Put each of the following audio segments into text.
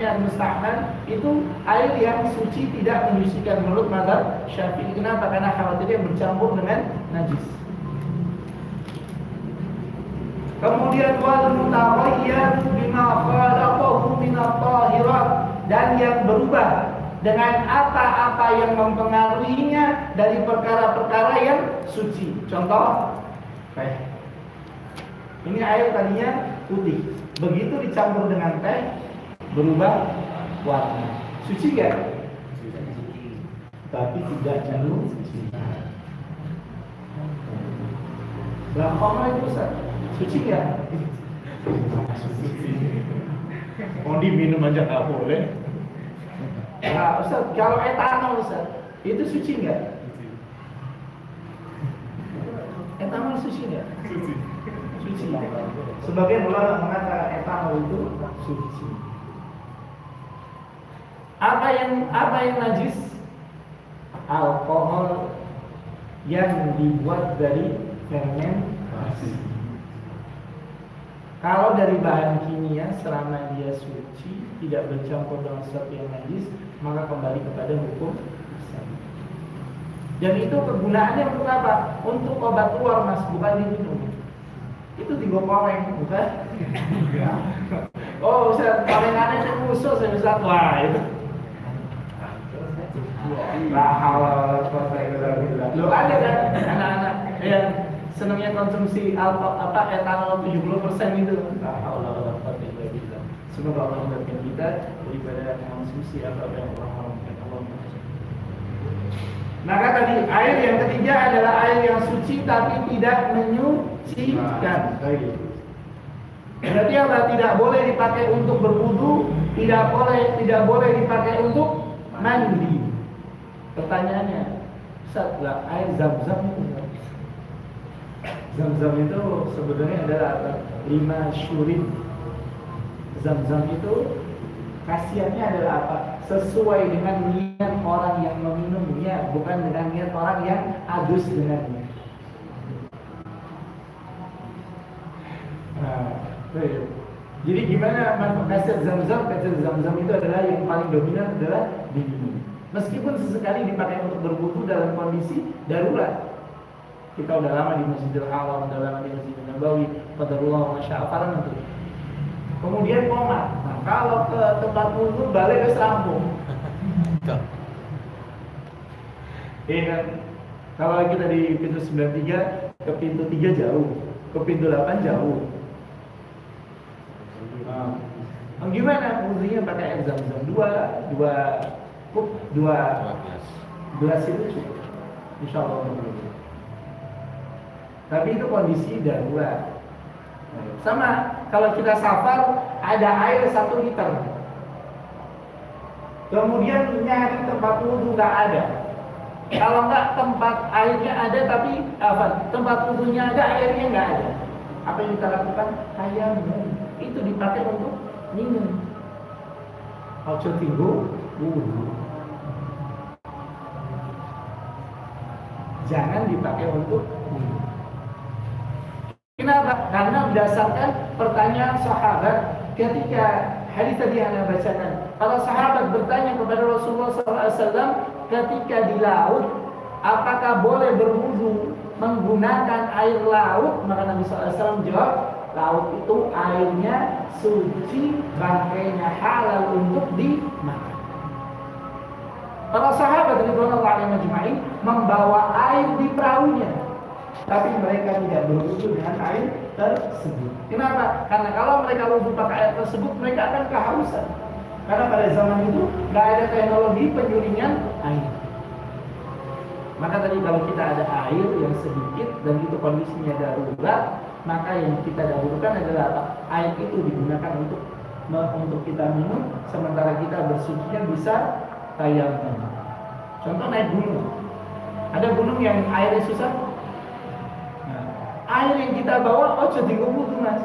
mustahman itu air yang suci tidak menyucikan menurut mazhab Syafi'i. Kenapa? Karena khawatirnya bercampur dengan najis. Kemudian wal mutaghayyir bima khalaqahu min at-tahirat, dan yang berubah dengan apa-apa yang mempengaruhinya dari perkara-perkara yang suci. Contoh, teh. Ini air tadinya putih, begitu dicampur dengan teh berubah warna. Suci gak? Tapi tidak cenderung suci. Khamr itu Ustaz, suci gak? Mau diminum aja gak boleh. Nah Ustaz, kalau etanol Ustaz, itu suci gak? Etanol suci gak? Suci. Sebagian ulama mengatakan etanol itu suci. Apa yang najis? Alkohol yang dibuat dari fermentasi. Kalau dari bahan kimia, selama dia suci, tidak bercampur dengan sesuatu yang najis, maka kembali kepada hukum asal. Dan itu kegunaannya untuk apa? Untuk obat luar Mas, bukan diminum. Itu digoreng, bukan? Oh, Ustaz, gorengannya itu khusus ya Ustaz. Wah, itu. Lo ada kan anak-anak yang senangnya konsumsi etanol 70% itu. Semoga Allah memberkati kita daripada mengonsumsi apa yang Allah haramkan. Maka tadi air yang ketiga adalah air yang suci tapi tidak menyucikan. Berarti apa? Tidak boleh dipakai untuk berwudu, tidak boleh dipakai untuk mandi. Pertanyaannya, Ustaz, air zam-zam itu zam-zam itu sebenarnya adalah 5 syurin. Zam-zam itu khasiatnya adalah apa? Sesuai dengan niat orang yang meminumnya, bukan dengan niat orang yang adus dengannya. Jadi gimana khasiat zam-zam? Khasiat zam-zam itu adalah yang paling dominan adalah diminum. Meskipun sesekali dipakai untuk berwudu dalam kondisi darurat. Kita udah lama di Masjidil Haram, udah lama di Masjidil Nabawi, qadarullah wa sya'afaran nanti. Kemudian koma. Nah, kalau ke tempat wudu balik ke Lampung. Kan? Kalau kita di pintu 93 ke pintu 3 jauh, ke pintu 8 jauh. Nah, gimana? Wudunya pakai air zam-zam 2 gelas itu cukup, insya Allah. Tapi itu kondisi darurat. Sama kalau kita safar ada air 1 liter, kemudian nyari tempat wudhu nggak ada. Kalau nggak tempat airnya ada tapi tempat wudhunya ada, airnya nggak ada. Apa yang kita lakukan? Tayamum. Itu dipakai untuk minum. Ojo tinggu wudhu. Jangan dipakai untuk minum. Kenapa? Karena berdasarkan pertanyaan sahabat ketika hadis tadi yang Anda bacakan. Para sahabat bertanya kepada Rasulullah SAW ketika di laut, apakah boleh berwudu menggunakan air laut? Maka Nabi SAW jawab, laut itu airnya suci, bangkainya halal untuk dimakan. Para sahabat radhiyallahu anhum ajma'in membawa air di perahunya, tapi mereka tidak berwudu dengan air tersebut. Kenapa? Karena kalau mereka wudu pakai air tersebut, mereka akan kehausan. Karena pada zaman itu nggak ada teknologi penyulingan air. Maka tadi kalau kita ada air yang sedikit dan itu kondisinya darurat, maka yang kita dahulukan adalah apa? Air itu digunakan untuk kita minum, sementara kita bersucinya bisa tayamum. Contoh naik gunung. Ada gunung yang airnya susah. Nah, air yang kita bawa jadi wudu Mas.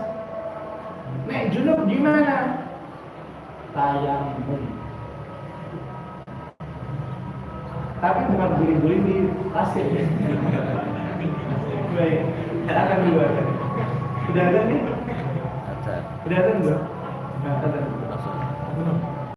Naik junub gimana? Tayamum. Tapi bukan guling-guling di pasir. Baik, akan dua. Sudah ada nih? Sudah ada dua. Nah, ada.